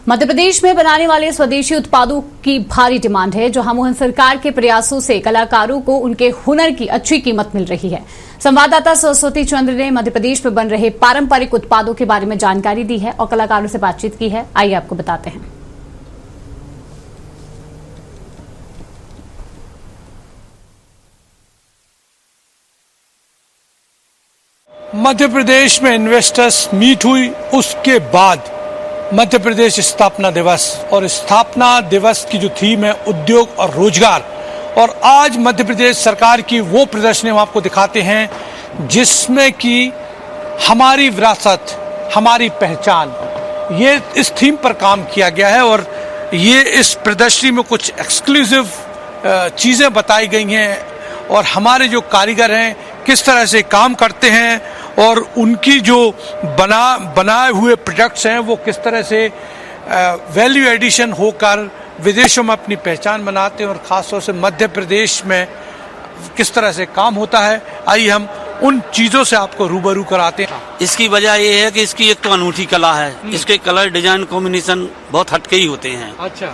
मध्य प्रदेश में बनाने वाले स्वदेशी उत्पादों की भारी डिमांड है। जहां मोहन सरकार के प्रयासों से कलाकारों को उनके हुनर की अच्छी कीमत मिल रही है। संवाददाता सरस्वती चंद्र ने मध्य प्रदेश में बन रहे पारंपरिक उत्पादों के बारे में जानकारी दी है और कलाकारों से बातचीत की है। आइए आपको बताते हैं। मध्य प्रदेश में इन्वेस्टर्स मीट हुई, उसके बाद मध्य प्रदेश स्थापना दिवस और स्थापना दिवस की जो थीम है उद्योग और रोजगार, और आज मध्य प्रदेश सरकार की वो प्रदर्शनी हम आपको दिखाते हैं जिसमें कि हमारी विरासत, हमारी पहचान, ये इस थीम पर काम किया गया है। और ये इस प्रदर्शनी में कुछ एक्सक्लूसिव चीज़ें बताई गई हैं और हमारे जो कारीगर हैं किस तरह से काम करते हैं और उनकी जो बनाए हुए प्रोडक्ट्स हैं वो किस तरह से वैल्यू एडिशन होकर विदेशों में अपनी पहचान बनाते हैं और ख़ासतौर से मध्य प्रदेश में किस तरह से काम होता है। आइए हम उन चीज़ों से आपको रूबरू कराते हैं। इसकी वजह ये है कि इसकी एक तो अनूठी कला है, इसके कलर डिजाइन कॉम्बिनेशन बहुत हटके ही होते हैं। अच्छा।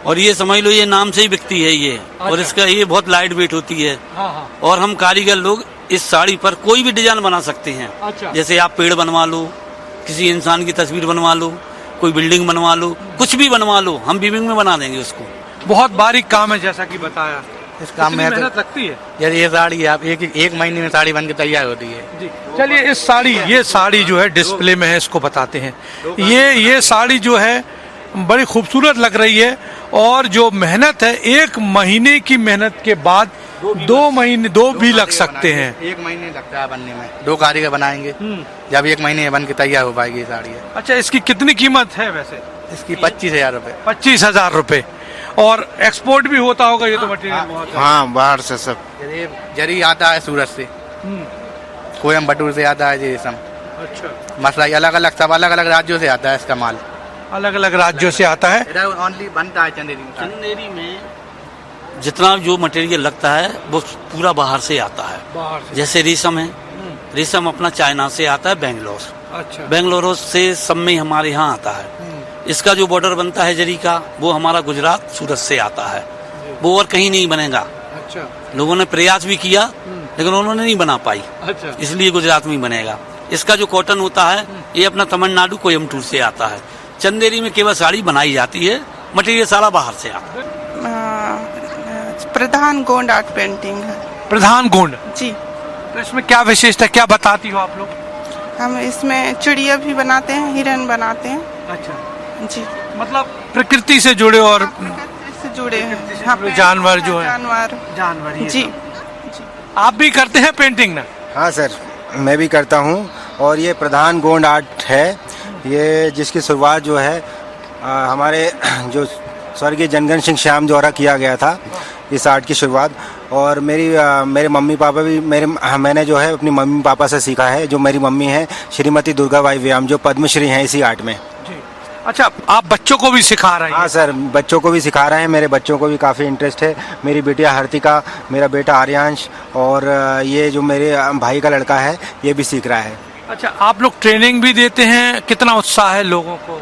और ये समझ लो ये नाम से ही बिकती है ये। अच्छा। और इसका ये बहुत लाइट वेट होती है। हाँ। और हम कारीगर लोग इस साड़ी पर कोई भी डिजाइन बना सकते हैं। अच्छा। जैसे आप पेड़ बनवा लो, किसी इंसान की तस्वीर बनवा लो, कोई बिल्डिंग बनवा लो, कुछ भी बनवा लो, हम वीविंग में बना देंगे उसको। बहुत बारीक काम है जैसा कि बताया। इस काम में मेहनत लगती है। यार ये साड़ी आप एक महीने में साड़ी बन के तैयार होती है जी। चलिए ये साड़ी जो है डिस्प्ले में है, इसको बताते हैं। ये साड़ी जो है बड़ी खूबसूरत लग रही है और जो मेहनत है 1 महीने की मेहनत के बाद 2 भी लग सकते हैं। 1 महीने लगता है बनने में, 2 कारीगर बनाएंगे जब 1 महीने बन के तैयार हो पाएगी ये साड़ी है। अच्छा, इसकी कितनी कीमत है वैसे? इसकी 25,000 रुपए। 25,000 रुपए। और एक्सपोर्ट भी होता होगा ये तो मटेरियल बहुत है। हाँ, बाहर से सब जरी आता है सूरत से, कोयम्बटूर से आता है ये सब। अच्छा। मसला अलग अलग राज्यों से आता है इसका माल, अलग अलग राज्यों से आता है। ओनली बनता है चंदेरी में जितना जो मटेरियल लगता है वो पूरा बाहर से आता है। बाहर से। जैसे रेशम है, रेशम अपना चाइना से आता है, बेंगलोर। अच्छा। बेंगलोर से सब में हमारे यहाँ आता है। इसका जो बॉर्डर बनता है जरी का वो हमारा गुजरात सूरत से आता है, वो और कहीं नहीं बनेगा। अच्छा। लोगों ने प्रयास भी किया लेकिन उन्होंने नहीं बना पाई। अच्छा। इसलिए गुजरात में ही बनेगा। इसका जो कॉटन होता है ये अपना तमिलनाडु कोयम्बटूर से आता है। चंदेरी में केवल साड़ी बनाई जाती है, मटेरियल सारा बाहर से आता है। प्रधान गोंड आर्ट पेंटिंग है। प्रधान गोंड जी। तो इसमें क्या विशेषता, क्या बताती हो आप लोग? हम इसमें चिड़िया भी बनाते हैं, हिरन बनाते हैं। अच्छा जी। मतलब प्रकृति से जुड़े और प्रकृति से जुड़े हैं। हाँ, जानवर जो है, जानवर ये जी। आप भी करते हैं पेंटिंग ना? हाँ सर, मैं भी करता हूँ। और ये प्रधान गोंड आर्ट है, ये जिसकी शुरुआत जो है हमारे जो स्वर्गीय जनगण सिंह श्याम द्वारा किया गया था इस आर्ट की शुरुआत। और मेरे मम्मी पापा भी मैंने जो है अपनी मम्मी पापा से सीखा है। जो मेरी मम्मी है श्रीमती दुर्गाबाई व्याम, जो पद्मश्री हैं इसी आर्ट में। जी। अच्छा, आप बच्चों को भी सिखा रहे हैं? हाँ सर, बच्चों को भी सिखा रहे हैं। मेरे बच्चों को भी काफ़ी इंटरेस्ट है। मेरी बेटिया हर्तिका, मेरा बेटा आर्यांश और ये जो मेरे भाई का लड़का है ये भी सीख रहा है। अच्छा, आप लोग ट्रेनिंग भी देते हैं? कितना उत्साह है लोगों को?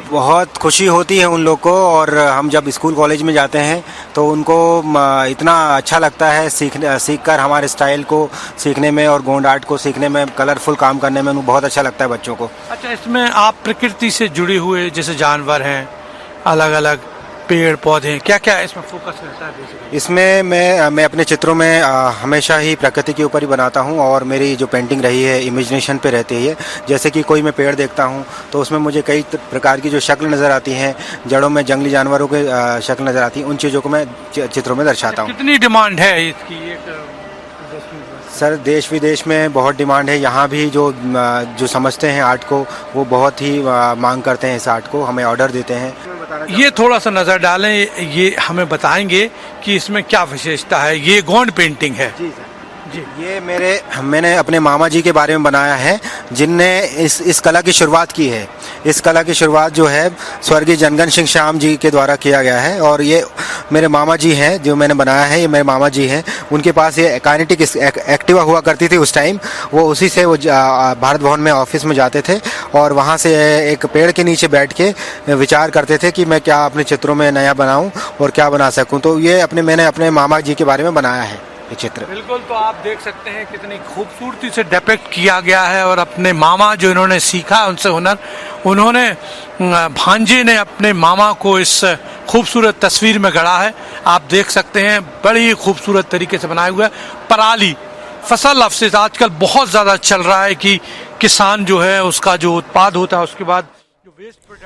बहुत खुशी होती है उन लोग को। और हम जब स्कूल कॉलेज में जाते हैं तो उनको इतना अच्छा लगता है सीख कर हमारे स्टाइल को सीखने में और गोंड आर्ट को सीखने में, कलरफुल काम करने में उनको बहुत अच्छा लगता है बच्चों को। अच्छा, इसमें आप प्रकृति से जुड़े हुए जैसे जानवर हैं, अलग अलग पेड़ पौधे, क्या क्या इसमें फोकस रहता है बेसिकली? इसमें मैं अपने चित्रों में हमेशा ही प्रकृति के ऊपर ही बनाता हूं और मेरी जो पेंटिंग रही है इमेजिनेशन पे रहती है। जैसे कि कोई मैं पेड़ देखता हूं तो उसमें मुझे कई प्रकार की जो शक्ल नज़र आती हैं, जड़ों में जंगली जानवरों के शक्ल नज़र आती हैं, उन चीज़ों को मैं चित्रों में दर्शाता हूँ। कितनी डिमांड है इसकी? सर, देश विदेश में बहुत डिमांड है। यहाँ भी जो समझते हैं आर्ट को वो बहुत ही मांग करते हैं इस आर्ट को, हमें ऑर्डर देते हैं। ये थोड़ा सा नज़र डालें, ये हमें बताएंगे कि इसमें क्या विशेषता है। ये गोंड पेंटिंग है। जी सर। ये मैंने अपने मामा जी के बारे में बनाया है, जिनने इस कला की शुरुआत की है। इस कला की शुरुआत जो है स्वर्गीय जनगण सिंह श्याम जी के द्वारा किया गया है, और ये मेरे मामा जी हैं जो मैंने बनाया है। ये मेरे मामा जी हैं, उनके पास ये काइनेटिक एक्टिवा हुआ करती थी उस टाइम। वो उसी से वो भारत भवन में ऑफिस में जाते थे और वहाँ से एक पेड़ के नीचे बैठ के विचार करते थे कि मैं क्या अपने चित्रों में नया बनाऊं और क्या बना सकूं। तो ये मैंने अपने मामा जी के बारे में बनाया है ये चित्र। बिल्कुल, तो आप देख सकते हैं कितनी खूबसूरती से डिपिक्ट किया गया है। और अपने मामा जो इन्होंने सीखा उनसे हुनर, उन्होंने भांजे ने अपने मामा को इस खूबसूरत तस्वीर में गढ़ा है। आप देख सकते हैं बड़ी खूबसूरत तरीके से बनाया हुआ है। पराली फसल अवशेष आजकल बहुत ज्यादा चल रहा है कि किसान जो है उसका जो उत्पाद होता है उसके बाद जो वेस्ट प्रोडक्ट